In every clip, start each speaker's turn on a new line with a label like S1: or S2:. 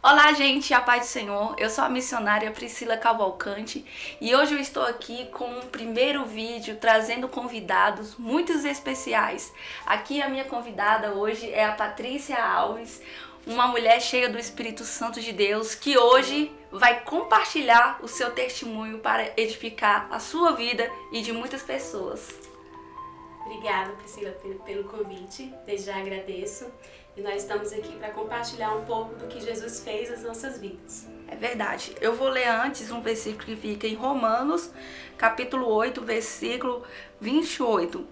S1: Olá, gente, a paz do Senhor. Eu sou a missionária Priscila Cavalcante e hoje eu estou aqui com um primeiro vídeo trazendo convidados muito especiais. Aqui a minha convidada hoje é a Patrícia Alves, uma mulher cheia do Espírito Santo de Deus que hoje vai compartilhar o seu testemunho para edificar a sua vida e de muitas pessoas.
S2: Obrigada, Priscila, pelo convite. Desde já agradeço. E nós estamos aqui para compartilhar um pouco do que Jesus fez nas nossas vidas.
S1: É verdade. Eu vou ler antes um versículo que fica em Romanos, capítulo 8, versículo 28.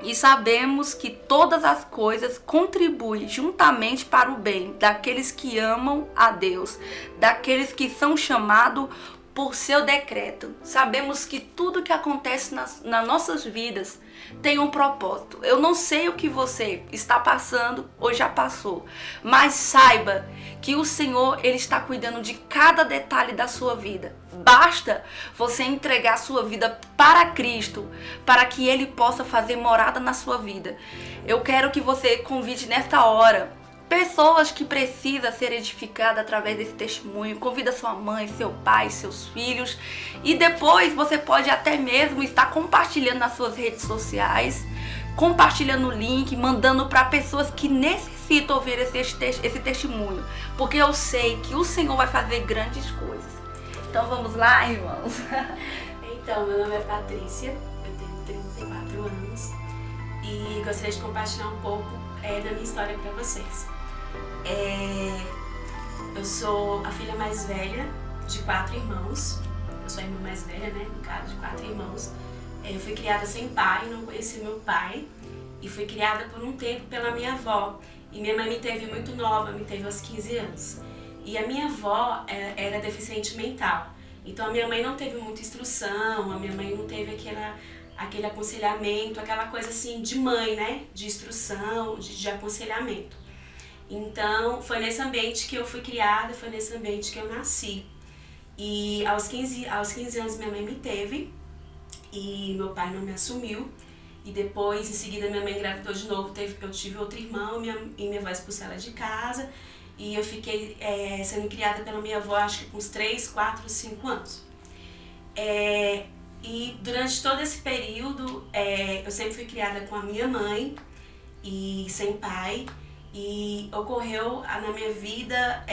S1: E sabemos que todas as coisas contribuem juntamente para o bem daqueles que amam a Deus, daqueles que são chamados por seu decreto. Sabemos que tudo que acontece nas nossas vidas tem um propósito. Eu não sei o que você está passando ou já passou, mas saiba que o Senhor, Ele está cuidando de cada detalhe da sua vida. Basta você entregar a sua vida para Cristo, para que Ele possa fazer morada na sua vida. Eu quero que você convide nesta hora pessoas que precisam ser edificadas através desse testemunho. Convida sua mãe, seu pai, seus filhos. E depois você pode até mesmo estar compartilhando nas suas redes sociais, compartilhando o link, mandando para pessoas que necessitam ouvir esse testemunho. Porque eu sei que o Senhor vai fazer grandes coisas. Então vamos lá, irmãos.
S2: Então, meu nome é Patrícia, eu tenho 34 anos e gostaria de compartilhar um pouco da minha história para vocês. Eu sou a filha mais velha de 4 irmãos. Eu sou a irmã mais velha, né? No caso, de 4 irmãos. Eu fui criada sem pai, não conheci meu pai. E fui criada por um tempo pela minha avó. E minha mãe me teve muito nova, me teve aos 15 anos. E a minha avó era deficiente mental. Então a minha mãe não teve muita instrução, a minha mãe não teve aquele aconselhamento, aquela coisa assim de mãe, né? De instrução, de aconselhamento. Então, foi nesse ambiente que eu fui criada, foi nesse ambiente que eu nasci. E aos 15 anos minha mãe me teve e meu pai não me assumiu. E depois, em seguida, minha mãe engravidou de novo, eu tive outro irmão e minha avó expulsou ela de casa. E eu fiquei sendo criada pela minha avó, acho que com uns 3, 4, 5 anos. E durante todo esse período, eu sempre fui criada com a minha mãe e sem pai. E ocorreu na minha vida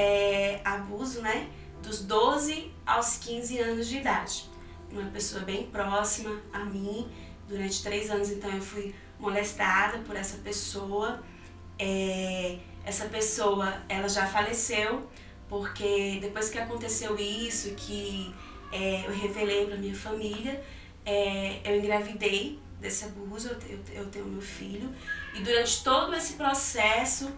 S2: abuso, né, dos 12 aos 15 anos de idade. Uma pessoa bem próxima a mim, durante 3 anos então eu fui molestada por essa pessoa. Essa pessoa, ela já faleceu, porque depois que aconteceu isso, que eu revelei para minha família, eu engravidei desse abuso, eu tenho meu filho, e durante todo esse processo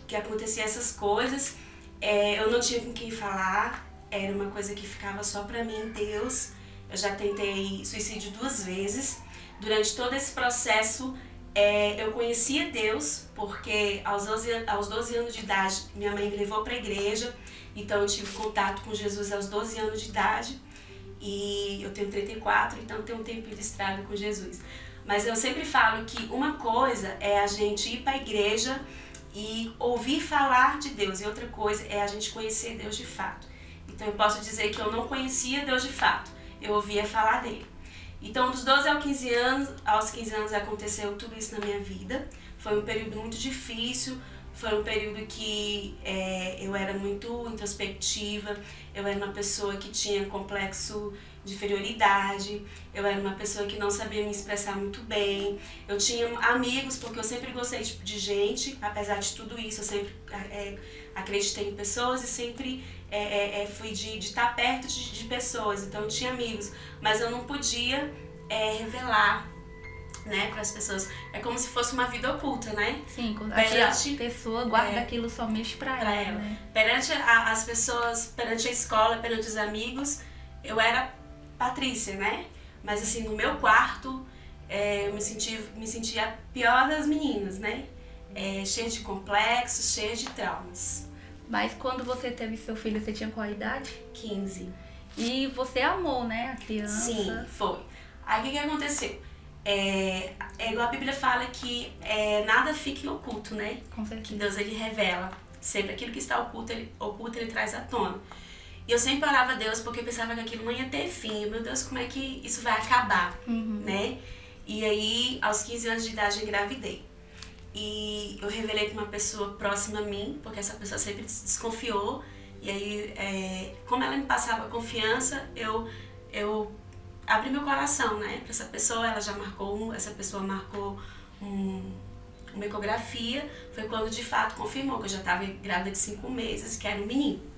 S2: que acontecia essas coisas, eu não tinha com quem falar, era uma coisa que ficava só pra mim, Deus. Eu já tentei suicídio 2 vezes. Durante todo esse processo, eu conhecia Deus, porque aos 12 anos de idade, minha mãe me levou pra igreja, então eu tive contato com Jesus aos 12 anos de idade. E eu tenho 34, então tenho um tempinho de estrada com Jesus. Mas eu sempre falo que uma coisa é a gente ir para a igreja e ouvir falar de Deus, e outra coisa é a gente conhecer Deus de fato. Então eu posso dizer que eu não conhecia Deus de fato, eu ouvia falar dele. Então dos 12 aos 15 anos aconteceu tudo isso na minha vida. Foi um período muito difícil. Foi um período que eu era muito introspectiva, eu era uma pessoa que tinha complexo de inferioridade, eu era uma pessoa que não sabia me expressar muito bem. Eu tinha amigos, porque eu sempre gostei de gente, apesar de tudo isso, eu sempre acreditei em pessoas e sempre fui de estar perto de pessoas, então eu tinha amigos, mas eu não podia revelar, né, para as pessoas. É como se fosse uma vida oculta, né?
S1: Sim, a pessoa guarda aquilo somente para ela, né?
S2: Perante as pessoas, perante a escola, perante os amigos, eu era Patrícia, né? Mas assim, no meu quarto, eu me sentia a pior das meninas, né? Cheia de complexos, cheia de traumas.
S1: Mas quando você teve seu filho, você tinha qual idade?
S2: 15.
S1: E você amou, né, a criança?
S2: Sim, foi. Aí o que aconteceu? Igual a Bíblia fala que nada fica em oculto, né?
S1: Com certeza.
S2: Que Deus ele revela Sempre aquilo que está oculto, ele traz à tona. E eu sempre orava a Deus porque eu pensava que aquilo não ia ter fim. Meu Deus, como é que isso vai acabar, né? E aí, aos 15 anos de idade, eu engravidei. E eu revelei para uma pessoa próxima a mim, porque essa pessoa sempre desconfiou. E aí, como ela me passava confiança, eu abri meu coração, né? Para essa pessoa, essa pessoa marcou uma ecografia. Foi quando de fato confirmou que eu já estava grávida de 5 meses, que era um menino.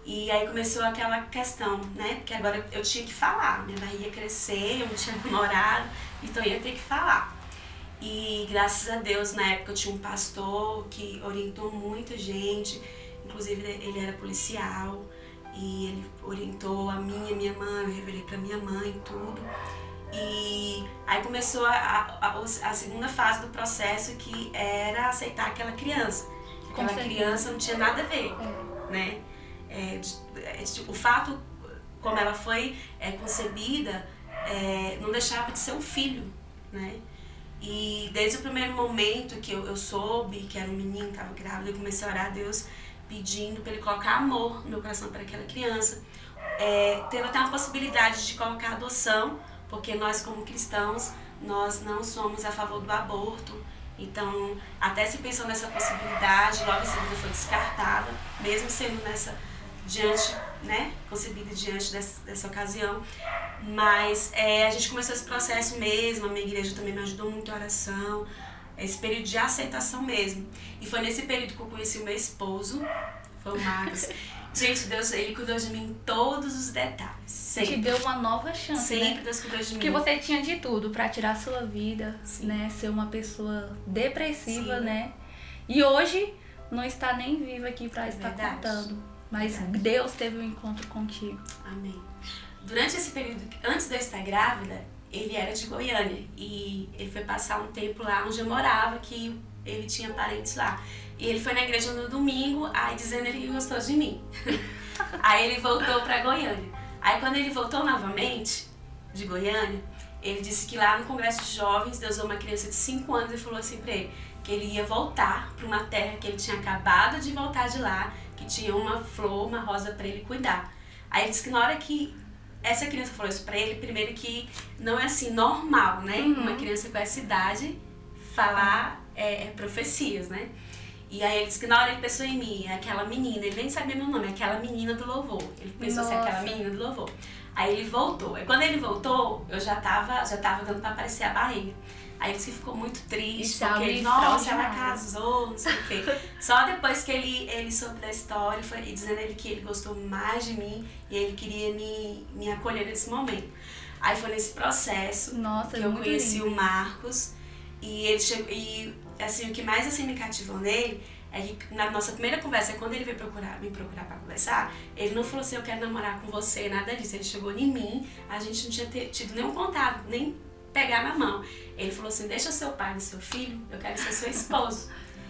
S2: E aí começou aquela questão, né? Porque agora eu tinha que falar, minha barriga ia crescer, eu não tinha namorado, então eu ia ter que falar. E graças a Deus, na época eu tinha um pastor que orientou muita gente, inclusive ele era policial, e ele orientou a minha mãe, eu revelei pra minha mãe tudo. E aí começou a segunda fase do processo, que era aceitar aquela criança. Aquela criança não tinha nada a ver, né? O fato como ela foi concebida não deixava de ser um filho, né? E desde o primeiro momento que eu soube que era um menino, estava grávida, eu comecei a orar a Deus pedindo para ele colocar amor no meu coração para aquela criança. Teve até uma possibilidade de colocar adoção, porque nós como cristãos, nós não somos a favor do aborto. Então, até se pensou nessa possibilidade, logo em seguida foi descartada, mesmo sendo concebida diante dessa ocasião. Mas a gente começou esse processo mesmo, a minha igreja também me ajudou muito a oração, esse período de aceitação mesmo. E foi nesse período que eu conheci o meu esposo, foi o Marcos. Gente, Deus, ele cuidou de mim em todos os detalhes. Sempre.
S1: Te deu uma nova chance,
S2: sempre,
S1: né?
S2: Deus cuidou de mim.
S1: Porque você tinha de tudo pra tirar a sua vida, né? Ser uma pessoa depressiva, né? E hoje não está nem viva aqui pra estar contando. Mas Deus teve um encontro contigo.
S2: Amém. Durante esse período, antes de eu estar grávida, ele era de Goiânia. E ele foi passar um tempo lá onde eu morava, que ele tinha parentes lá. E ele foi na igreja no domingo, aí dizendo ele que gostou de mim. Aí ele voltou pra Goiânia. Aí quando ele voltou novamente, de Goiânia, ele disse que lá no Congresso de Jovens, Deus usou uma criança de 5 anos e falou assim pra ele, que ele ia voltar pra uma terra que ele tinha acabado de voltar de lá, que tinha uma flor, uma rosa pra ele cuidar. Aí ele disse que na hora que essa criança falou isso pra ele, primeiro que não é assim normal, né? Uma criança com essa idade falar profecias, né? E aí ele disse que na hora ele pensou em mim, aquela menina, ele nem sabia meu nome, aquela menina do louvor. Ele pensou assim, aquela menina do louvor. Aí ele voltou. Aí quando ele voltou, eu já tava dando pra aparecer a barriga. Aí ele disse que ficou muito triste, porque ele, nossa, ela casou, não sei o quê. Só depois que ele soube da história, foi dizendo ele que ele gostou mais de mim e ele queria me acolher nesse momento. Aí foi nesse processo que eu conheci o Marcos. E ele chegou, e assim, o que mais assim, me cativou nele é que na nossa primeira conversa, quando ele veio me procurar pra conversar, ele não falou assim, eu quero namorar com você, nada disso. Ele chegou em mim, a gente não tinha tido nenhum contato, nem pegar na mão. Ele falou assim, deixa seu pai e seu filho, eu quero ser seu esposo.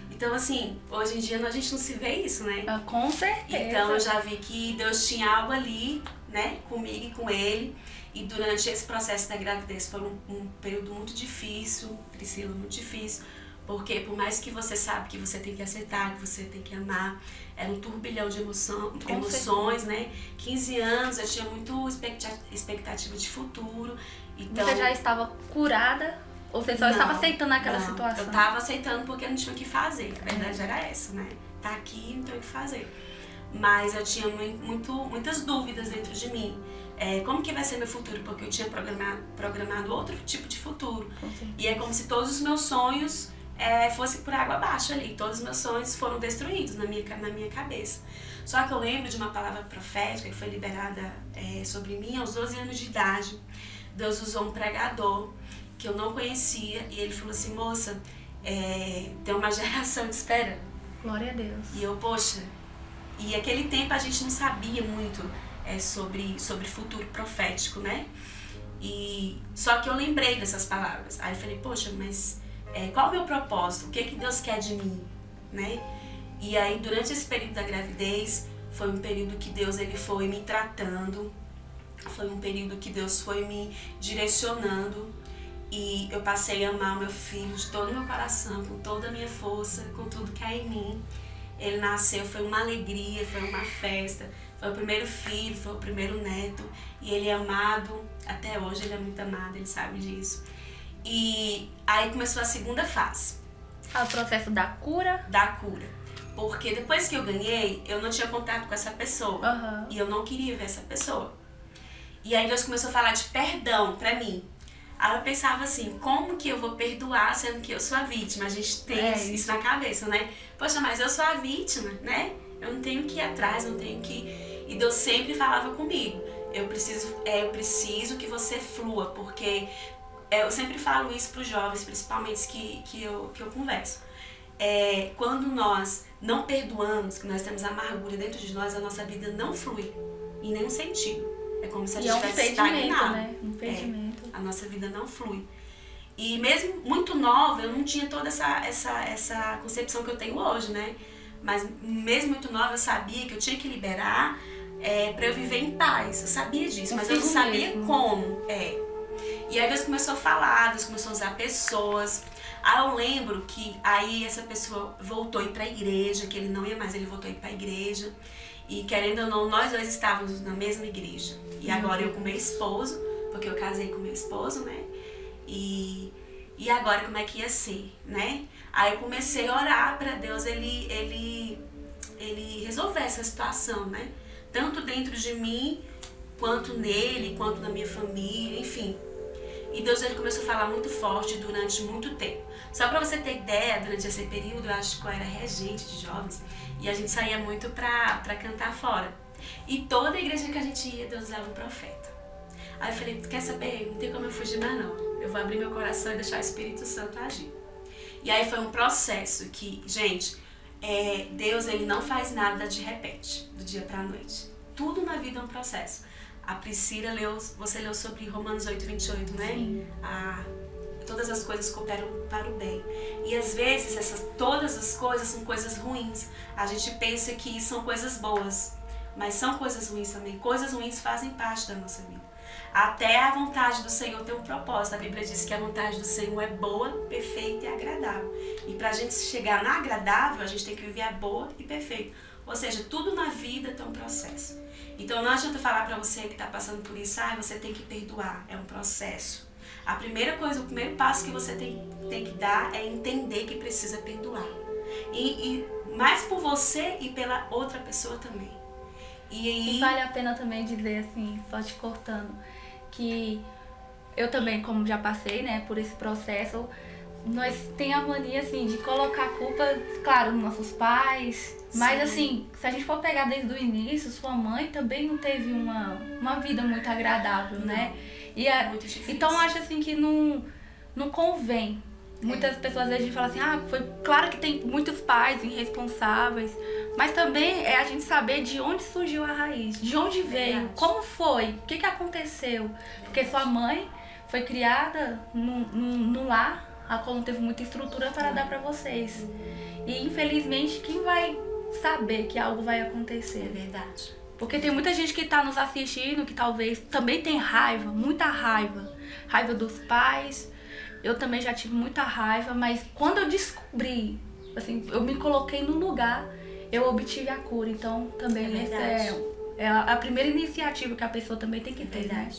S2: Então assim, hoje em dia a gente não se vê isso, né?
S1: Com certeza.
S2: Então eu já vi que Deus tinha algo ali, né, comigo e com ele. E durante esse processo da gravidez foi um período muito difícil, Priscila, muito difícil. Porque por mais que você sabe que você tem que aceitar, que você tem que amar, era um turbilhão de emoções, né? 15 anos, eu tinha muito expectativa de futuro. Então,
S1: você já estava curada? Ou você só estava aceitando aquela situação?
S2: Eu estava aceitando porque eu não tinha o que fazer. A verdade era essa, né? Tá aqui, não tenho o que fazer. Mas eu tinha muitas dúvidas dentro de mim. Como que vai ser meu futuro? Porque eu tinha programado outro tipo de futuro. E é como se todos os meus sonhos fossem por água abaixo ali. Todos os meus sonhos foram destruídos na minha cabeça. Só que eu lembro de uma palavra profética que foi liberada sobre mim aos 12 anos de idade. Deus usou um pregador que eu não conhecia e ele falou assim, moça, tem uma geração te esperando.
S1: Glória a Deus.
S2: E eu, poxa, e aquele tempo a gente não sabia muito sobre futuro profético, né? E só que eu lembrei dessas palavras. Aí eu falei, poxa, mas qual é o meu propósito? O que Deus quer de mim, né? E aí durante esse período da gravidez foi um período que Deus ele foi me tratando, foi um período que Deus foi me direcionando e eu passei a amar o meu filho de todo o meu coração, com toda a minha força, com tudo que há em mim. Ele nasceu, foi uma alegria, foi uma festa. Foi o primeiro filho, foi o primeiro neto. E ele é amado, até hoje ele é muito amado, ele sabe disso. E aí começou a segunda fase.
S1: O processo da cura?
S2: Da cura. Porque depois que eu ganhei, eu não tinha contato com essa pessoa.
S1: Uhum.
S2: E eu não queria ver essa pessoa. E aí Deus começou a falar de perdão pra mim. Aí eu pensava assim, como que eu vou perdoar sendo que eu sou a vítima? A gente tem isso na cabeça, né? Poxa, mas eu sou a vítima, né? Eu não tenho que ir atrás, não tenho que... E Deus sempre falava comigo, eu preciso que você flua, porque eu sempre falo isso para os jovens, principalmente que eu converso. Quando nós não perdoamos, que nós temos amargura dentro de nós, a nossa vida não flui em nenhum sentido. É como se a gente estivesse estagnado.
S1: Né? Um impedimento.
S2: A nossa vida não flui. E mesmo muito nova, eu não tinha toda essa concepção que eu tenho hoje, né? Mas mesmo muito nova, eu sabia que eu tinha que liberar para eu viver em paz. Eu sabia disso, mas eu não sabia como. E aí Deus começou a falar, Deus começou a usar pessoas. Aí eu lembro que aí essa pessoa voltou a ir pra igreja, que ele não ia mais, ele voltou a ir pra igreja. E querendo ou não, nós dois estávamos na mesma igreja. E agora eu com meu esposo, porque eu casei com meu esposo, né? E agora como é que ia ser, né? Aí eu comecei a orar para Deus, ele resolver essa situação, né? Tanto dentro de mim, quanto nele, quanto na minha família, enfim. E Deus ele começou a falar muito forte durante muito tempo. Só para você ter ideia, durante esse período, eu acho que eu era regente de jovens e a gente saía muito para cantar fora. E toda igreja que a gente ia, Deus usava um profeta. Aí eu falei, quer saber? Não tem como eu fugir mais não. Eu vou abrir meu coração e deixar o Espírito Santo agir. E aí foi um processo que, gente, Deus ele não faz nada de repente, do dia para a noite. Tudo na vida é um processo. A Priscila você leu sobre Romanos 8:28, né?
S1: Sim.
S2: Todas as coisas cooperam para o bem. E às vezes todas as coisas são coisas ruins. A gente pensa que são coisas boas, mas são coisas ruins também. Coisas ruins fazem parte da nossa vida. Até a vontade do Senhor tem um propósito. A Bíblia diz que a vontade do Senhor é boa, perfeita e agradável. E para a gente chegar na agradável, a gente tem que viver a boa e perfeita. Ou seja, tudo na vida tem um processo. Então não adianta falar para você que está passando por isso, você tem que perdoar. É um processo. A primeira coisa, o primeiro passo que você tem que dar é entender que precisa perdoar. E mais por você e pela outra pessoa também.
S1: E vale a pena também dizer assim, só te cortando, que eu também, como já passei, né, por esse processo, nós tem a mania assim de colocar a culpa, claro, nos nossos pais, mas assim, se a gente for pegar desde o início, sua mãe também não teve uma vida muito agradável, né? E
S2: muito difícil.
S1: Então eu acho assim que não convém. Muitas pessoas às vezes falam assim, foi claro que tem muitos pais irresponsáveis, mas também é a gente saber de onde surgiu a raiz, de onde veio, como foi, o que aconteceu. Porque sua mãe foi criada num lar a qual não teve muita estrutura para dar para vocês. E infelizmente quem vai saber que algo vai acontecer?
S2: É verdade.
S1: Porque tem muita gente que está nos assistindo que talvez também tem raiva, muita raiva. Raiva dos pais. Eu também já tive muita raiva, mas quando eu descobri, assim, eu me coloquei no lugar, eu obtive a cura. Então também essa é a primeira iniciativa que a pessoa também tem que ter, né?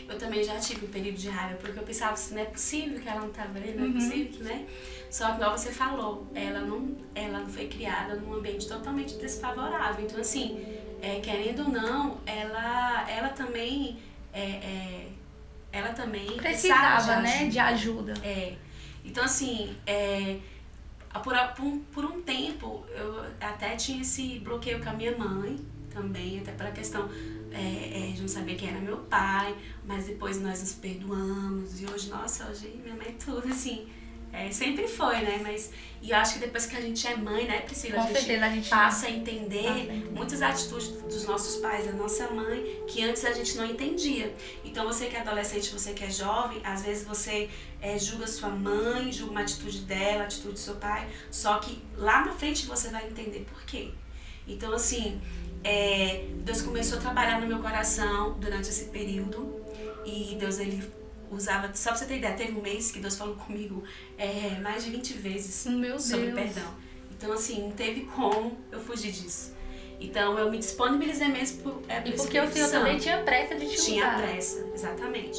S2: Eu também já tive um período de raiva, porque eu pensava assim, não é possível que ela não tá vendo, não é possível que, né? Só que, igual você falou, ela não foi criada num ambiente totalmente desfavorável. Então, assim, querendo ou não, ela também
S1: precisava, né, de ajuda.
S2: Então, assim, por um tempo, eu até tinha esse bloqueio com a minha mãe também, até pela questão de não saber quem era meu pai, mas depois nós nos perdoamos, e hoje minha mãe é tudo, assim, sempre foi, né, e eu acho que depois que a gente é mãe, né, Priscila,
S1: com certeza, a gente
S2: passa a entender muitas atitudes dos nossos pais, da nossa mãe, que antes a gente não entendia. Então você que é adolescente, você que é jovem, às vezes você julga sua mãe, julga uma atitude dela, atitude do seu pai, só que lá na frente você vai entender por quê. Então, assim, Deus começou a trabalhar no meu coração durante esse período, e Deus, ele usava, só pra você ter ideia, teve um mês que Deus falou comigo mais de 20 vezes sobre perdão. Então, assim, não teve como eu fugir disso. Então, eu me disponibilizei mesmo pro
S3: E porque o Senhor também tinha pressa de te usar.
S2: Tinha pressa, exatamente.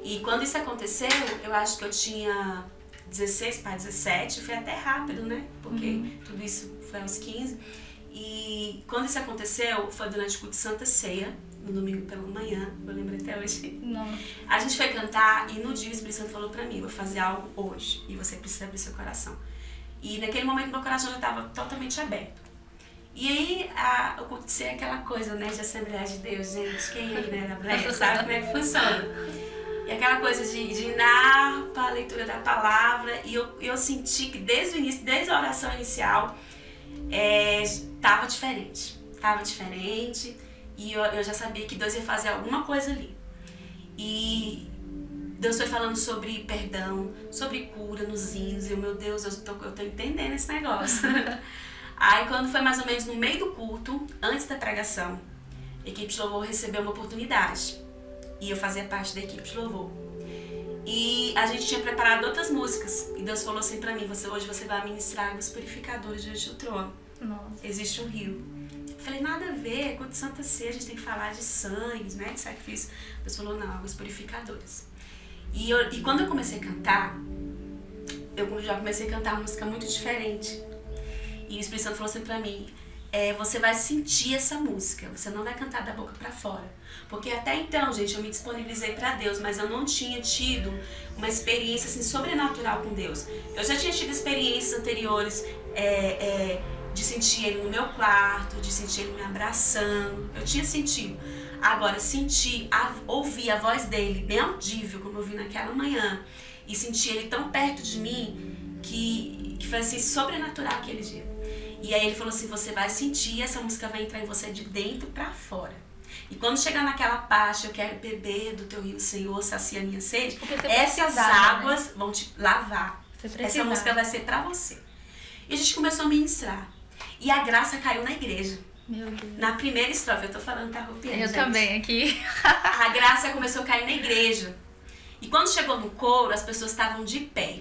S2: E quando isso aconteceu, eu acho que eu tinha 16 para 17, foi até rápido, né? Porque tudo isso foi aos 15. E quando isso aconteceu, foi durante o culto de Santa Ceia, no domingo pela manhã, eu lembro até hoje.
S3: Nossa.
S2: A gente foi cantar e no dia o Espírito Santo falou pra mim, vou fazer algo hoje e você precisa abrir seu coração. E naquele momento meu coração já estava totalmente aberto. E aí o culto de ceia é aquela coisa, né, de Assembleia de Deus, gente, quem aí, né, na Brecha, sabe como é que funciona. E aquela coisa de ir para a leitura da palavra, e eu senti que desde o início, desde a oração inicial, estava diferente, e eu já sabia que Deus ia fazer alguma coisa ali. E Deus foi falando sobre perdão, sobre cura nos hinos, e eu, meu Deus, eu tô entendendo esse negócio. Aí quando foi mais ou menos no meio do culto, antes da pregação, a equipe de louvor recebeu uma oportunidade, e eu fazia parte da equipe de louvor. E a gente tinha preparado outras músicas, e Deus falou assim pra mim, hoje você vai ministrar águas purificadoras diante do trono.
S3: Nossa.
S2: Existe um rio. Eu falei, nada a ver, quando Santa Ceia a gente tem que falar de sangue, né, de sacrifício. Deus falou, não, águas purificadoras. E quando eu comecei a cantar, eu já comecei a cantar uma música muito diferente. E o Espírito Santo falou assim pra mim, você vai sentir essa música, você não vai cantar da boca pra fora. Porque até então, gente, eu me disponibilizei pra Deus, mas eu não tinha tido uma experiência assim, sobrenatural com Deus. Eu já tinha tido experiências anteriores de sentir Ele no meu quarto, de sentir Ele me abraçando, eu tinha sentido. Agora, ouvir a voz dele bem audível, como eu vi naquela manhã, e sentir Ele tão perto de mim, que foi assim, sobrenatural aquele dia. E aí ele falou assim, você vai sentir, essa música vai entrar em você de dentro pra fora. E quando chegar naquela parte, eu quero beber do teu rio, Senhor, sacia a minha sede, essas águas, né, vão te lavar. Essa música vai ser pra você. E a gente começou a ministrar. E a graça caiu na igreja.
S3: Meu Deus.
S2: Na primeira estrofe, eu tô falando, tá arrupiando,
S3: Eu
S2: gente.
S3: também, aqui.
S2: A graça começou a cair na igreja. E quando chegou no coro, as pessoas estavam de pé.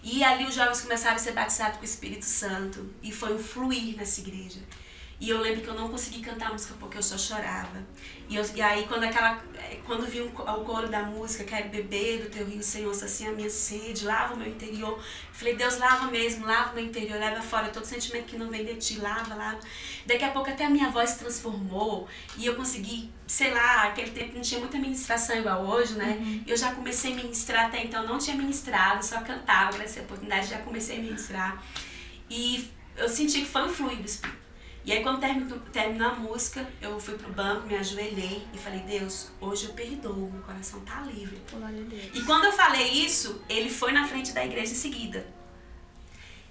S2: E ali os jovens começaram a ser batizados com o Espírito Santo. E foi um fluir nessa igreja. E eu lembro que eu não consegui cantar a música porque eu só chorava. E aí quando vi o coro da música, quero beber do teu rio, Senhor, sacia a minha sede, lava o meu interior. Eu falei, Deus, lava mesmo, lava o meu interior, leva fora todo sentimento que não vem de ti, lava. Daqui a pouco até a minha voz se transformou e eu consegui, sei lá, aquele tempo não tinha muita ministração igual hoje, né? Eu já comecei a ministrar, até então não tinha ministrado, só cantava, agradeci a oportunidade, já comecei a ministrar. E eu senti que foi um fluir do Espírito. E aí quando terminou a música, eu fui pro banco, me ajoelhei e falei, Deus, hoje eu perdoo, meu coração tá livre.
S3: Glória a Deus.
S2: E quando eu falei isso, ele foi na frente da igreja em seguida.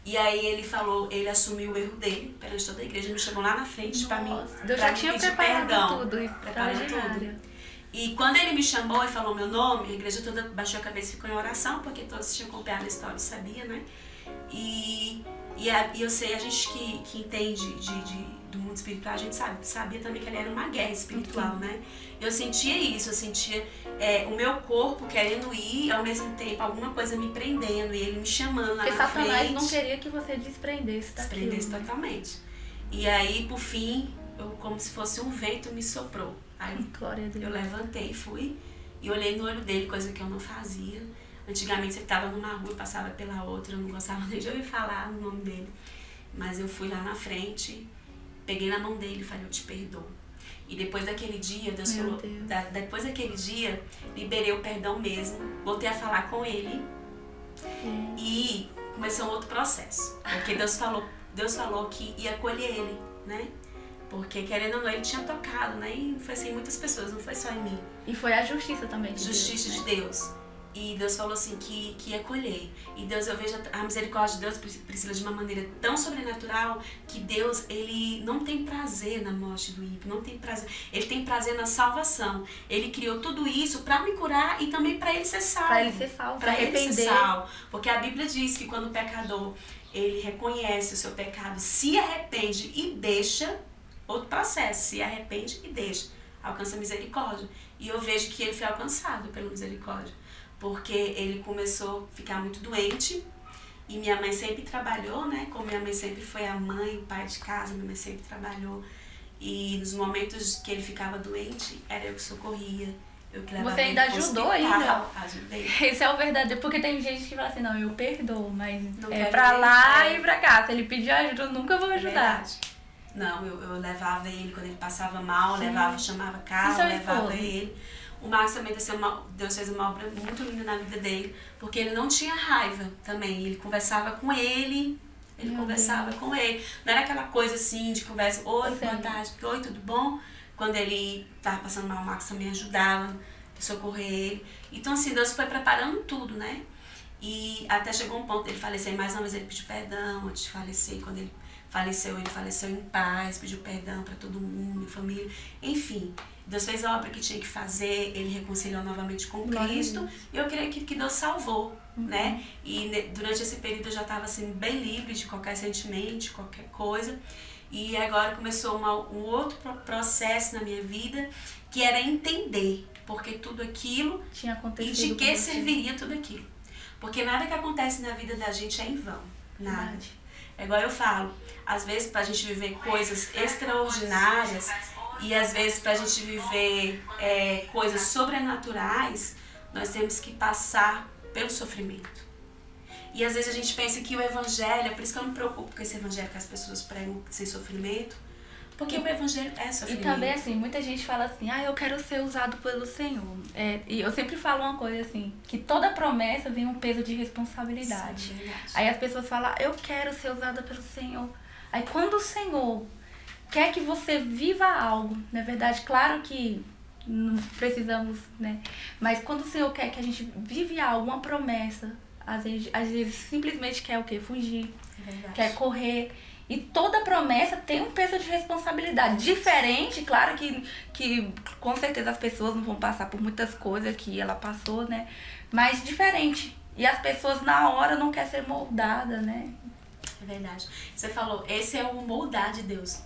S2: E aí ele assumiu o erro dele perante toda a igreja, me chamou lá na frente pra mim.
S3: Deus já tinha preparado tudo.
S2: Preparou tudo. E quando ele me chamou e falou meu nome, a igreja toda baixou a cabeça e ficou em oração, porque todos tinham acompanhado a história e sabia, né? E eu sei, a gente que entende do mundo espiritual, a gente sabia também que ele era uma guerra espiritual, né? Eu sentia isso, eu sentia o meu corpo querendo ir, ao mesmo tempo alguma coisa me prendendo e ele me chamando lá
S3: porque
S2: na frente.
S3: Porque Satanás não queria que você desprendesse daquilo.
S2: Desprendesse totalmente. E aí, por fim, como se fosse um vento me soprou. Aí
S3: Glória a Deus.
S2: Eu levantei, fui e olhei no olho dele, coisa que eu não fazia. Antigamente você estava numa rua e passava pela outra, eu não gostava nem de ouvir falar o nome dele. Mas eu fui lá na frente, peguei na mão dele e falei, eu te perdoo. E depois daquele dia, Deus falou, depois daquele dia, liberei o perdão mesmo, voltei a falar com ele e começou um outro processo. Porque Deus falou que ia acolher ele, né? Porque querendo ou não, ele tinha tocado, né? E foi assim, muitas pessoas, não foi só em mim.
S3: E foi a justiça também de
S2: Justiça
S3: Deus,
S2: de Deus. E Deus falou assim que ia colher. E Deus, eu vejo a misericórdia de Deus, Priscila, de uma maneira tão sobrenatural que Deus, ele não tem prazer na morte do ímpio, não tem prazer. Ele tem prazer na salvação. Ele criou tudo isso para me curar e também para ele ser salvo.
S3: Para ele ser salvo,
S2: para ele ser salvo. Porque a Bíblia diz que quando o pecador, ele reconhece o seu pecado, se arrepende e deixa, outro processo, se arrepende e deixa, alcança a misericórdia. E eu vejo que ele foi alcançado pela misericórdia. Porque ele começou a ficar muito doente E minha mãe sempre trabalhou, né? Como minha mãe sempre foi a mãe, o pai de casa, minha mãe sempre trabalhou. E nos momentos que ele ficava doente, era eu que socorria. Eu que levava
S3: Você ainda
S2: ele pro
S3: ajudou
S2: hospital.
S3: ainda?
S2: Ajudei.
S3: Esse é o verdadeiro, porque tem gente que fala assim, não, eu perdoo, mas
S2: Não
S3: é
S2: quero
S3: pra
S2: nem-
S3: lá
S2: é.
S3: e pra cá. Se ele pedir ajuda, eu nunca vou
S2: É
S3: ajudar.
S2: verdade. Não, eu levava ele quando ele passava mal,
S3: Sim.
S2: levava, chamava
S3: E
S2: carro,
S3: seu
S2: levava
S3: esposo?
S2: ele. O Marcos também Deus fez uma obra muito linda na vida dele, porque ele não tinha raiva também. Ele conversava com ele,
S3: Meu
S2: conversava
S3: Deus.
S2: com ele. Não era aquela coisa assim de conversa, oi,
S3: Sim.
S2: boa tarde, oi, tudo bom? Quando ele tava passando mal, o Marcos também ajudava, socorrer ele. Então assim, Deus foi preparando tudo, né? E até chegou um ponto dele falecer, mais uma vez ele pediu perdão antes de falecer. Quando ele faleceu em paz, pediu perdão para todo mundo, minha família. Enfim, Deus fez a obra que tinha que fazer, ele reconciliou novamente com
S3: Glória a
S2: Cristo.
S3: Deus.
S2: E eu creio que Deus salvou, né? E durante esse período eu já estava assim, bem livre de qualquer sentimento, de qualquer coisa. E agora começou um outro processo na minha vida, que era entender porque tudo aquilo
S3: Tinha
S2: e
S3: acontecido
S2: de que
S3: com você.
S2: serviria tudo aquilo. Porque nada que acontece na vida da gente é em vão. Nada.
S3: Verdade.
S2: É igual eu falo, às vezes pra gente viver coisas extraordinárias e às vezes pra gente viver coisas sobrenaturais, nós temos que passar pelo sofrimento. E às vezes a gente pensa que o evangelho, é por isso que eu não me preocupo com esse evangelho que as pessoas pregam sem sofrimento, porque o evangelho é
S3: E
S2: sofrimento.
S3: também, assim, muita gente fala assim, eu quero ser usado pelo Senhor. E eu sempre falo uma coisa assim, que toda promessa vem um peso de responsabilidade.
S2: Sim, verdade.
S3: Aí as pessoas falam, eu quero ser usada pelo Senhor. Aí quando o Senhor quer que você viva algo, na verdade, claro que não precisamos, né? Mas quando o Senhor quer que a gente vive algo, uma promessa, às vezes simplesmente quer o quê? Fugir,
S2: É verdade.
S3: quer correr. E toda promessa tem um peso de responsabilidade. Diferente, claro que com certeza as pessoas não vão passar por muitas coisas que ela passou, né? Mas diferente. E as pessoas na hora não querem ser moldadas, né?
S2: É verdade. Você falou, esse é o moldar de Deus.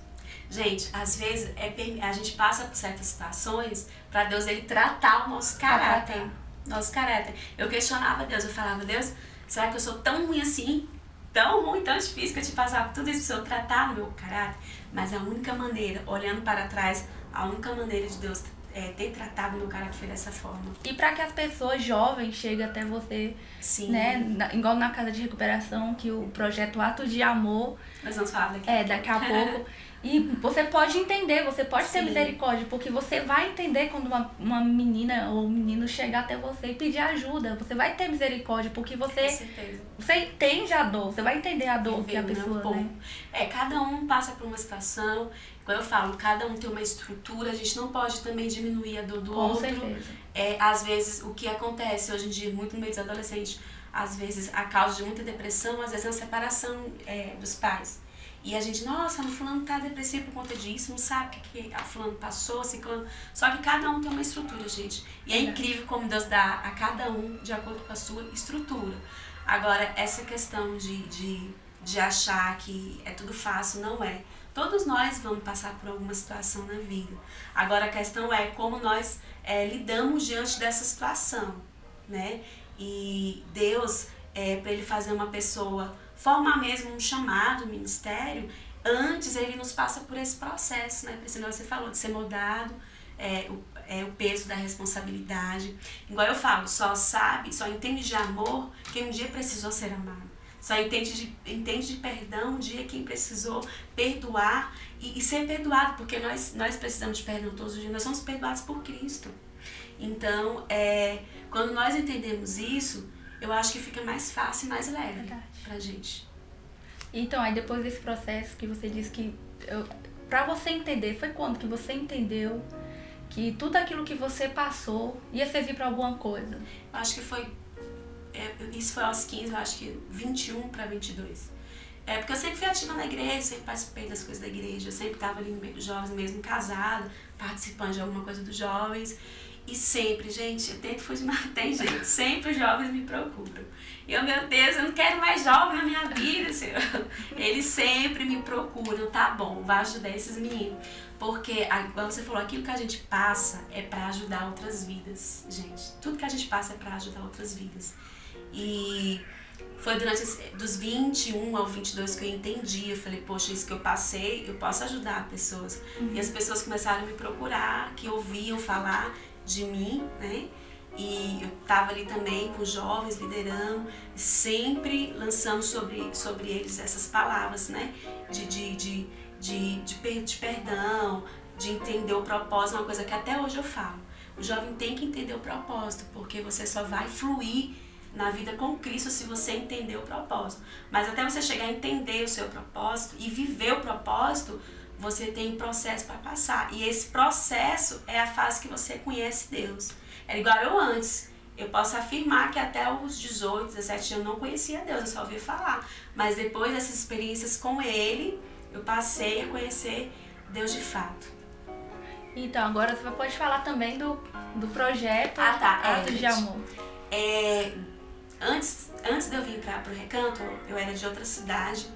S2: Gente, às vezes a gente passa por certas situações para Deus ele tratar o nosso caráter. Nosso caráter. Eu questionava Deus, eu falava, Deus, será que eu sou tão ruim assim? Tão ruim, tão difícil que eu te passava por tudo isso para o Senhor tratar no meu caráter? Mas a única maneira, olhando para trás, a única maneira de Deus ter tratado o meu caráter foi dessa forma.
S3: E para que as pessoas jovens cheguem até você,
S2: Sim.
S3: né? Igual na casa de recuperação, que o projeto Atos de Amor
S2: Nós vamos falar daqui.
S3: daqui a pouco. E você pode entender, você pode ter
S2: Sim.
S3: misericórdia, porque você vai entender quando uma menina ou um menino chegar até você e pedir ajuda. Você vai ter misericórdia, porque
S2: Com
S3: você
S2: certeza.
S3: entende a dor, você vai entender a dor que a
S2: Viveu,
S3: pessoa,
S2: né?
S3: né?
S2: Cada um passa por uma situação, como eu falo, cada um tem uma estrutura, a gente não pode também diminuir a dor do
S3: Com
S2: outro.
S3: certeza.
S2: Às vezes, o que acontece hoje em dia, muito no meio dos adolescentes, às vezes a causa de muita depressão, às vezes é uma separação dos pais. E a gente, nossa, o fulano tá depressivo por conta disso, não sabe o que a fulano passou, ciclano. Só que cada um tem uma estrutura, gente. E é incrível como Deus dá a cada um de acordo com a sua estrutura. Agora, essa questão de achar que é tudo fácil, não é. Todos nós vamos passar por alguma situação na vida. Agora, a questão é como nós lidamos diante dessa situação, né? E Deus, para Ele fazer uma pessoa formar mesmo um chamado, um ministério, antes Ele nos passa por esse processo, né? Porque senão você falou de ser moldado, o peso da responsabilidade. Igual eu falo, só entende de amor quem um dia precisou ser amado. Só entende de perdão um dia quem precisou perdoar e ser perdoado, porque nós precisamos de perdão todos os dias, nós somos perdoados por Cristo. Então, quando nós entendemos isso, eu acho que fica mais fácil e mais leve pra gente.
S3: Então, aí depois desse processo que você disse que... Pra você entender, foi quando que você entendeu que tudo aquilo que você passou ia servir pra alguma coisa?
S2: Eu acho que isso foi aos 15, eu acho que 21 para 22. Porque eu sempre fui ativa na igreja, sempre participei das coisas da igreja, eu sempre estava ali no meio dos jovens, mesmo casada, participando de alguma coisa dos jovens. E sempre, gente, eu tento fugir, mas tem jeito, sempre os jovens me procuram. E eu, meu Deus, eu não quero mais jovem na minha vida, Senhor. Eles sempre me procuram, tá bom, vai ajudar esses meninos. Porque, igual você falou, aquilo que a gente passa é para ajudar outras vidas, gente. Tudo que a gente passa é para ajudar outras vidas. E Foi durante dos 21 ao 22 que eu entendi. Eu falei, poxa, isso que eu passei, eu posso ajudar pessoas. E as pessoas começaram a me procurar, que ouviam falar de mim, né? E eu estava ali também com jovens, liderando, sempre lançando sobre eles essas palavras, né? De perdão, de entender o propósito, uma coisa que até hoje eu falo. O jovem tem que entender o propósito, porque você só vai fluir na vida com Cristo se você entender o propósito. Mas até você chegar a entender o seu propósito e viver o propósito, você tem um processo para passar. E esse processo é a fase que você conhece Deus. É igual eu antes. Eu posso afirmar que até os 18, 17 anos eu não conhecia Deus, eu só ouvia falar. Mas depois dessas experiências com Ele, eu passei a conhecer Deus de fato.
S3: Então, agora você pode falar também do projeto Atos de Amor.
S2: Antes de eu vir para o Recanto, eu era de outra cidade.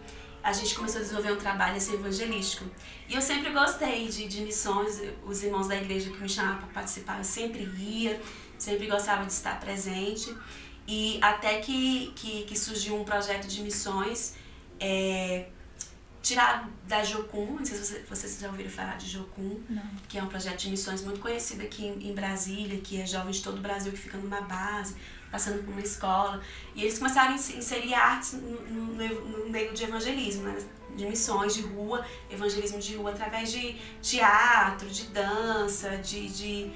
S2: A gente começou a desenvolver um trabalho assim, evangelístico. E eu sempre gostei de missões, os irmãos da igreja que me chamavam para participar, eu sempre ia, sempre gostava de estar presente. E até que surgiu um projeto de missões, tirado da Jocum, não sei se vocês já ouviram falar de Jocum, que é um projeto de missões muito conhecido aqui em Brasília, que é jovens de todo o Brasil que ficam numa base, passando por uma escola. E eles começaram a inserir artes no meio de evangelismo, né? De missões de rua, evangelismo de rua através de teatro, de dança, de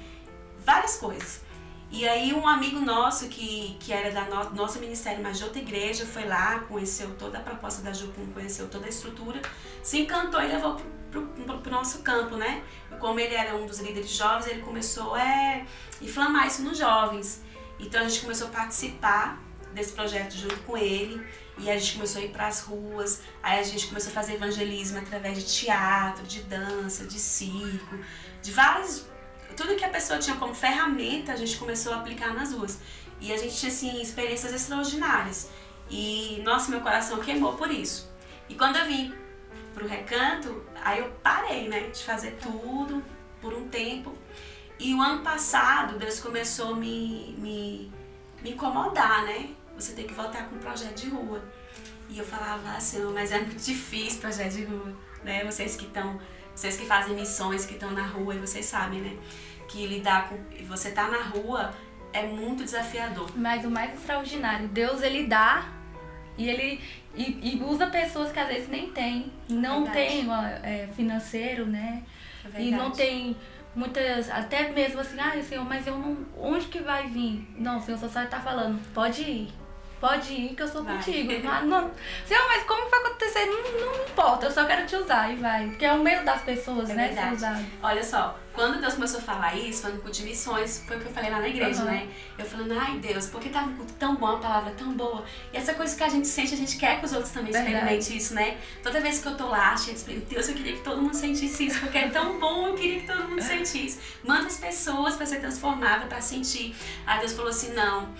S2: várias coisas. E aí um amigo nosso que era da nosso ministério, mas de outra igreja, foi lá, conheceu toda a proposta da Jucum, conheceu toda a estrutura, se encantou e levou pro nosso campo, né? E como ele era um dos líderes jovens, ele começou a inflamar isso nos jovens. Então a gente começou a participar desse projeto junto com ele, e a gente começou a ir para as ruas, aí a gente começou a fazer evangelismo através de teatro, de dança, de circo, de vários... Tudo que a pessoa tinha como ferramenta, a gente começou a aplicar nas ruas. E a gente tinha, assim, experiências extraordinárias. E, nossa, meu coração queimou por isso. E quando eu vim pro Recanto, aí eu parei, né, de fazer tudo por um tempo. E o ano passado, Deus começou a me incomodar, né? Você tem que voltar com um projeto de rua. E eu falava, Senhor, mas é muito difícil projeto de rua, né? Vocês que fazem missões, que estão na rua, e vocês sabem, né? Que lidar com... Você tá na rua é muito desafiador.
S3: Mas o mais extraordinário, Deus, ele dá e ele usa pessoas que às vezes nem tem. Não tem financeiro, né? E não tem muitas... Até mesmo assim, Senhor, mas eu não... Onde que vai vir? Não, o Senhor só está falando, pode ir. Pode ir que eu sou contigo. Não, Senhor, mas como vai acontecer? Não importa, eu só quero te usar e vai. Porque é o medo das pessoas, né? Ser usado.
S2: Olha só, quando Deus começou a falar isso, falando com de missões, foi o que eu falei lá na igreja, né? Eu falando, ai Deus, porque tá um culto tão bom, a palavra tão boa. E essa coisa que a gente sente, a gente quer que os outros também experimentem isso, né? Toda vez que eu tô lá, Deus, eu queria que todo mundo sentisse isso, porque é tão bom, eu queria que todo mundo sentisse. Manda as pessoas pra ser transformada, pra sentir. Aí Deus falou assim, não.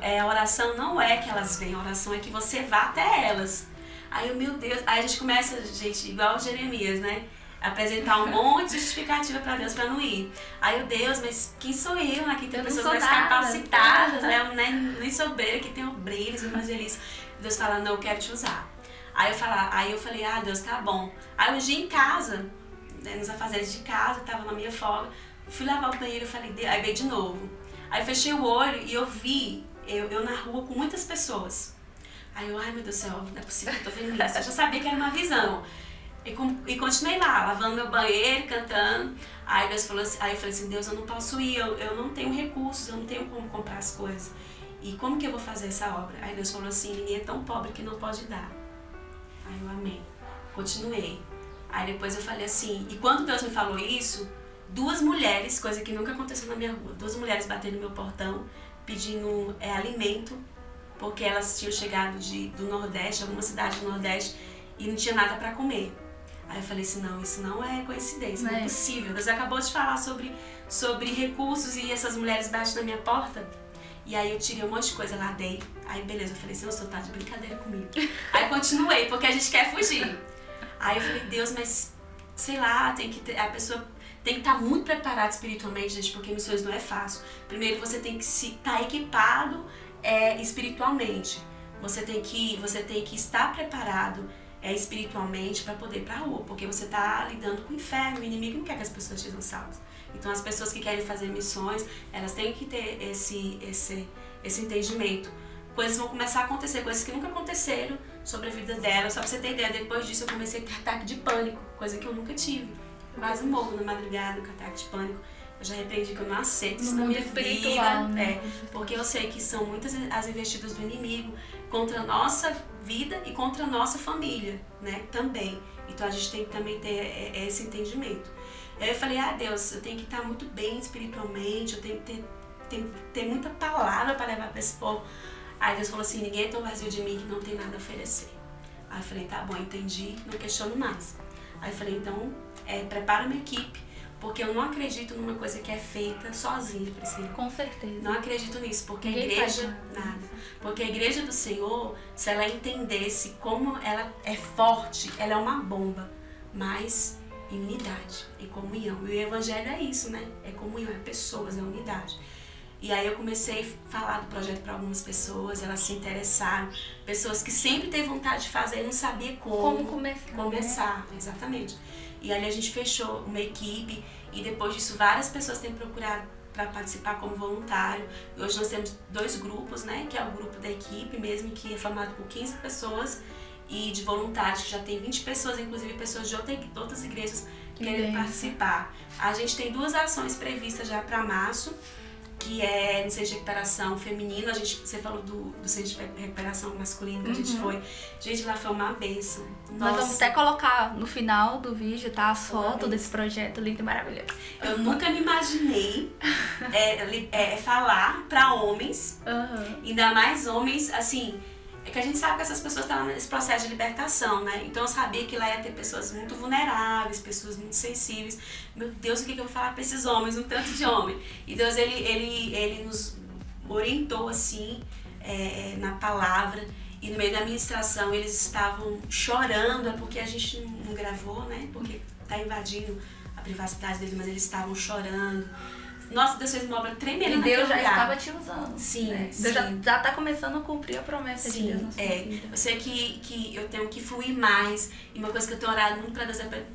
S2: A oração não é que elas venham, a oração é que você vá até elas. Aí eu, meu Deus, aí a gente começa, gente, igual Jeremias, né? Apresentar um monte de justificativa pra Deus pra não ir. Aí eu, Deus, mas quem sou eu? Aqui tem pessoas mais capacitadas, né? Nem sobreira, que tem obreiros, evangelistas. Deus fala, não, eu quero te usar. Aí eu falei, Deus, tá bom. Aí um dia em casa, né, nos afazeres de casa, tava na minha folga, fui lavar o banheiro, eu falei, aí veio de novo. Aí eu fechei o olho e eu vi eu na rua com muitas pessoas. Aí eu, ai meu Deus do céu, não é possível que eu tô vendo isso. Eu já sabia que era uma visão. E continuei lá, lavando meu banheiro, cantando. Aí Deus falou assim, aí eu falei assim, Deus, eu não posso ir, eu não tenho recursos, eu não tenho como comprar as coisas. E como que eu vou fazer essa obra? Aí Deus falou assim, ninguém é tão pobre que não pode dar. Aí eu amei. Continuei. Aí depois eu falei assim, e quando Deus me falou isso, 2 mulheres, coisa que nunca aconteceu na minha rua, 2 mulheres bateram no meu portão, pedindo alimento, porque elas tinham chegado do Nordeste, alguma cidade do Nordeste, e não tinha nada para comer. Aí eu falei assim, não, isso não é coincidência, não é possível. Deus acabou de falar sobre recursos e essas mulheres batem na minha porta. E aí eu tirei um monte de coisa lá, dei. Aí beleza, eu falei assim, você tá de brincadeira comigo. Aí continuei, porque a gente quer fugir. Aí eu falei, Deus, mas sei lá, a pessoa tem que estar muito preparada espiritualmente, gente, porque missões não é fácil. Primeiro você tem que estar equipado espiritualmente. você tem que estar preparado espiritualmente para poder ir para a rua, porque você está lidando com o inferno, o inimigo não quer que as pessoas sejam salvas. Então as pessoas que querem fazer missões, elas têm que ter esse entendimento. Coisas vão começar a acontecer, coisas que nunca aconteceram sobre a vida dela. Só pra você ter ideia, depois disso eu comecei a ter ataque de pânico, coisa que eu nunca tive. Quase morro na madrugada com ataque de pânico. Eu já repreendi que eu não aceito isso na minha vida, né? Porque eu sei que são muitas as investidas do inimigo contra a nossa vida e contra a nossa família, né? Também. Então a gente tem que também ter esse entendimento. Aí eu falei, Deus, eu tenho que estar muito bem espiritualmente, eu tenho que ter muita palavra para levar para esse povo. Aí Deus falou assim, ninguém é tão vazio de mim que não tem nada a oferecer. Aí eu falei, tá bom, entendi, não questiono mais. Aí eu falei, então, prepara uma equipe, porque eu não acredito numa coisa que é feita sozinha, Priscila.
S3: Com certeza.
S2: Não acredito nisso, porque
S3: ninguém
S2: a igreja, nada. Porque a igreja do Senhor, se ela entendesse como ela é forte, ela é uma bomba, mas em unidade, em comunhão. E o evangelho é isso, né? É comunhão, é pessoas, é unidade. E aí eu comecei a falar do projeto para algumas pessoas, elas se interessaram, pessoas que sempre teve vontade de fazer e não sabia como começar, né? Exatamente. E ali a gente fechou uma equipe e depois disso várias pessoas têm procurado para participar como voluntário. E hoje nós temos 2 grupos, né, que é o grupo da equipe mesmo, que é formado por 15 pessoas, e de voluntários que já tem 20 pessoas, inclusive pessoas de outras igrejas querendo participar. A gente tem 2 ações previstas já para março, que é no centro de recuperação feminino. Você falou do centro de recuperação masculino que a gente foi. Gente, lá foi uma bênção.
S3: Nós vamos até colocar no final do vídeo, tá? As fotos desse projeto lindo e maravilhoso.
S2: Eu nunca me imaginei falar para homens, ainda mais homens, assim, é que a gente sabe que essas pessoas estão nesse processo de libertação, né? Então eu sabia que lá ia ter pessoas muito vulneráveis, pessoas muito sensíveis. Meu Deus, o que eu vou falar para esses homens, um tanto de homem? E Deus, ele nos orientou, assim, na palavra. E no meio da ministração eles estavam chorando, porque a gente não gravou, né? Porque tá invadindo a privacidade deles, mas eles estavam chorando. Nossa, Deus fez uma obra tremenda.
S3: E Deus já estava te usando.
S2: Sim,
S3: né?
S2: sim.
S3: Deus já está começando a cumprir a promessa de Deus na sua vida.
S2: Eu sei que eu tenho que fluir mais. E uma coisa que eu tenho orado muito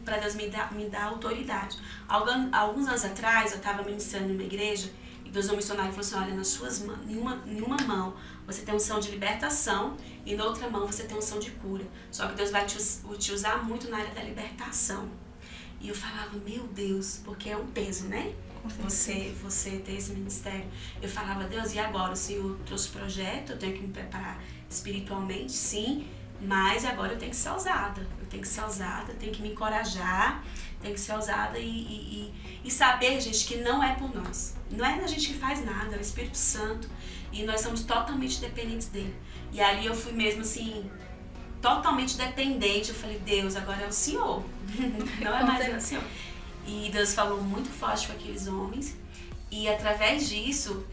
S2: para Deus me dar autoridade. Alguns anos atrás, eu estava ministrando em uma igreja e Deus, um missionário, falou assim, olha, nas suas mãos, em uma mão você tem unção de libertação e na outra mão você tem unção de cura. Só que Deus vai te usar muito na área da libertação. E eu falava, meu Deus, porque é um peso, né? Você ter esse ministério. Eu falava, Deus, e agora? O Senhor trouxe o projeto, eu tenho que me preparar espiritualmente, sim, mas agora eu tenho que ser ousada. Eu tenho que ser ousada, tenho que me encorajar, tenho que ser ousada e saber, gente, que não é por nós. Não é a gente que faz nada, é o Espírito Santo. E nós somos totalmente dependentes dele. E ali eu fui mesmo assim, totalmente dependente. Eu falei, Deus, agora é o Senhor. Não é mais o Senhor. E Deus falou muito forte com aqueles homens. E através disso,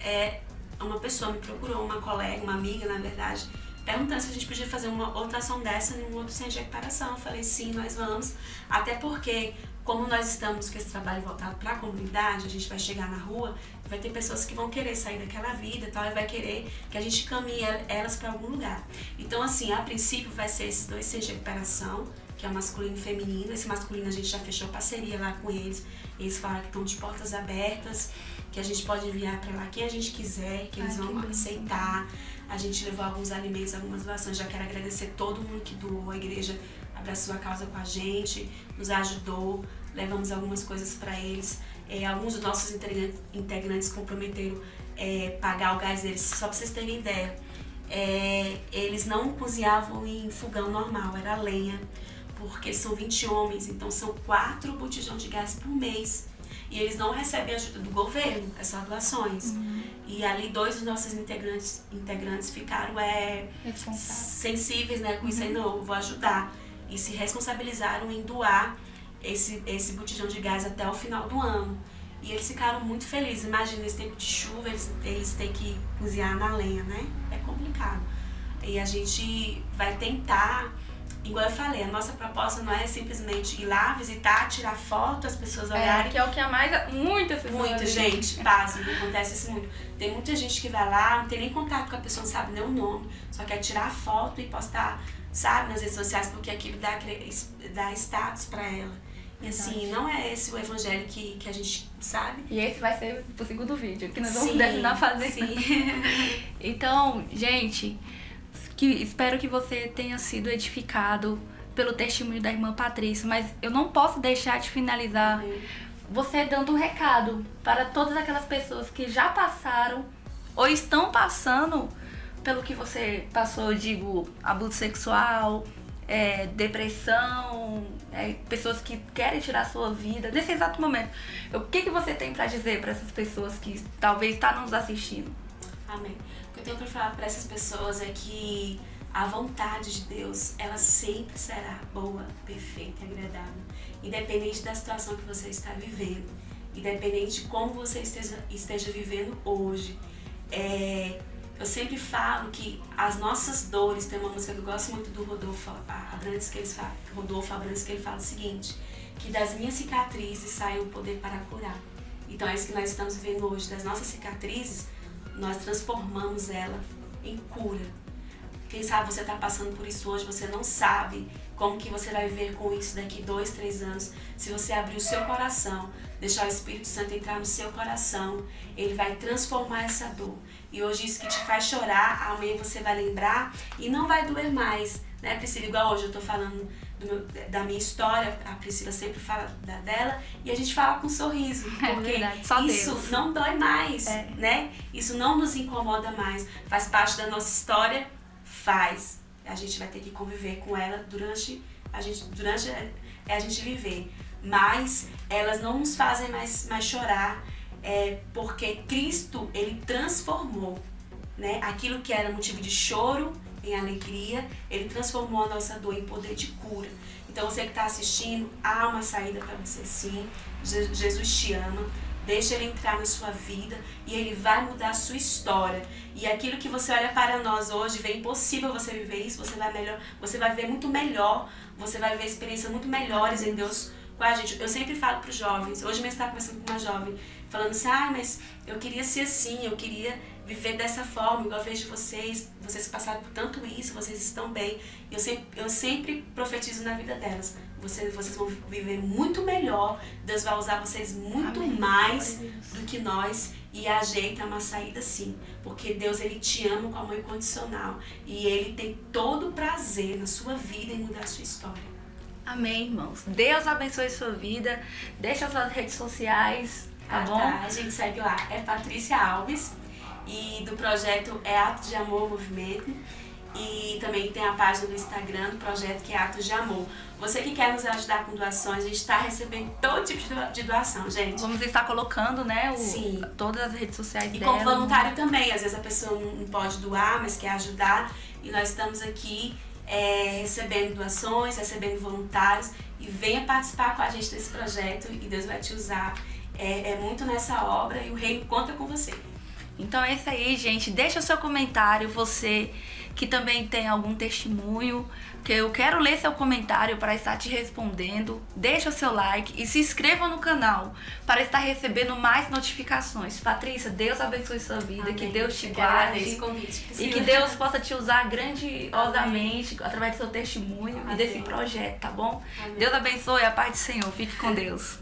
S2: uma pessoa me procurou, uma colega, uma amiga, na verdade, perguntando se a gente podia fazer uma outra ação dessa em um outro centro de recuperação. Eu falei, sim, nós vamos. Até porque, como nós estamos com esse trabalho voltado para a comunidade, a gente vai chegar na rua, vai ter pessoas que vão querer sair daquela vida e tal, e vai querer que a gente caminhe elas para algum lugar. Então, assim, a princípio vai ser esses 2 centros de recuperação, que é o masculino e feminino. Esse masculino a gente já fechou parceria lá com eles. Eles falaram que estão de portas abertas, que a gente pode enviar para lá quem a gente quiser, que eles vão aceitar. A gente levou alguns alimentos, algumas doações. Já quero agradecer todo mundo que doou. A igreja abraçou a causa com a gente, nos ajudou. Levamos algumas coisas para eles. Alguns dos nossos integrantes comprometeram pagar o gás deles. Só para vocês terem ideia, eles não cozinhavam em fogão normal, era lenha. Porque são 20 homens, então são 4 botijões de gás por mês. E eles não recebem ajuda do governo, é só doações. E ali 2 dos nossos integrantes ficaram sensíveis, né, com isso aí, não, eu vou ajudar. E se responsabilizaram em doar esse botijão de gás até o final do ano. E eles ficaram muito felizes. Imagina, nesse tempo de chuva, eles têm que cozinhar na lenha, né? É complicado. E a gente vai tentar igual eu falei, a nossa proposta não é simplesmente ir lá, visitar, tirar foto, as pessoas olharem.
S3: Que é o que muitas pessoas
S2: Muita gente, pasme, acontece isso muito. Tem muita gente que vai lá, não tem nem contato com a pessoa, não sabe nem o nome, só quer tirar foto e postar, sabe, nas redes sociais, porque aquilo dá status pra ela. E assim, não é esse o evangelho que a gente sabe.
S3: E esse vai ser pro segundo vídeo, que nós vamos terminar fazendo.
S2: Sim.
S3: Então, gente, espero que você tenha sido edificado pelo testemunho da irmã Patrícia, mas eu não posso deixar de finalizar você dando um recado para todas aquelas pessoas que já passaram ou estão passando pelo que você passou, eu digo, abuso sexual, depressão, pessoas que querem tirar a sua vida nesse exato momento. O que você tem para dizer para essas pessoas que talvez estão nos assistindo?
S2: Amém. O que eu tenho para falar para essas pessoas é que a vontade de Deus, ela sempre será boa, perfeita e agradável, independente da situação que você está vivendo, independente de como você esteja vivendo hoje. Eu sempre falo que as nossas dores, tem uma música que eu gosto muito do Rodolfo Abrantes, que ele fala o seguinte, que das minhas cicatrizes sai o poder para curar. Então é isso que nós estamos vivendo hoje, das nossas cicatrizes, nós transformamos ela em cura. Quem sabe você está passando por isso hoje, você não sabe como que você vai viver com isso daqui 2, 3 anos. Se você abrir o seu coração, deixar o Espírito Santo entrar no seu coração, ele vai transformar essa dor. E hoje isso que te faz chorar, amanhã você vai lembrar e não vai doer mais, né, Priscila? Igual hoje eu estou falando da minha história, a Priscila sempre fala dela e a gente fala com um sorriso, porque isso
S3: Deus.
S2: Não dói mais, né? Isso não nos incomoda mais, faz parte da nossa história, faz. A gente vai ter que conviver com ela durante a gente viver, mas elas não nos fazem mais chorar, porque Cristo, ele transformou, né, aquilo que era motivo de choro em alegria, ele transformou a nossa dor em poder de cura. Então você que está assistindo, há uma saída para você sim, Jesus te ama, deixa ele entrar na sua vida e ele vai mudar a sua história. E aquilo que você olha para nós hoje, é impossível você viver isso, você vai viver muito melhor, você vai viver experiências muito melhores em Deus com a gente. Eu sempre falo para os jovens, hoje mesmo estava conversando com uma jovem, falando assim, mas eu queria ser assim, eu queria viver dessa forma, igual eu vejo vocês passaram por tanto isso, vocês estão bem. Eu sempre profetizo na vida delas, vocês vão viver muito melhor, Deus vai usar vocês muito mais do que nós, e ajeita uma saída sim, porque Deus, ele te ama com amor incondicional, e ele tem todo o prazer na sua vida em mudar a sua história.
S3: Amém, irmãos. Deus abençoe sua vida, deixa as suas redes sociais, tá bom?
S2: A gente segue lá, é Patrícia Alves, e do projeto é Atos de Amor Movimento, e também tem a página do Instagram do projeto, que é Atos de Amor. Você que quer nos ajudar com doações, a gente está recebendo todo tipo de doação, gente.
S3: Vamos estar colocando, né,
S2: Sim.
S3: todas as redes sociais
S2: e
S3: dela.
S2: como voluntário também, às vezes a pessoa não pode doar, mas quer ajudar, e nós estamos aqui recebendo doações, recebendo voluntários, e venha participar com a gente desse projeto, e Deus vai te usar muito nessa obra, e o reino conta com você.
S3: Então é isso aí, gente. Deixa o seu comentário, você que também tem algum testemunho, que eu quero ler seu comentário para estar te respondendo. Deixa o seu like e se inscreva no canal para estar recebendo mais notificações. Patrícia, Deus abençoe sua vida,
S2: Amém.
S3: Que Deus te
S2: Eu
S3: guarde
S2: agradeço esse convite,
S3: e que Deus possa te usar grandiosamente através do seu testemunho. Amém. E desse projeto, tá bom?
S2: Amém.
S3: Deus abençoe, a paz do Senhor. Fique com Deus.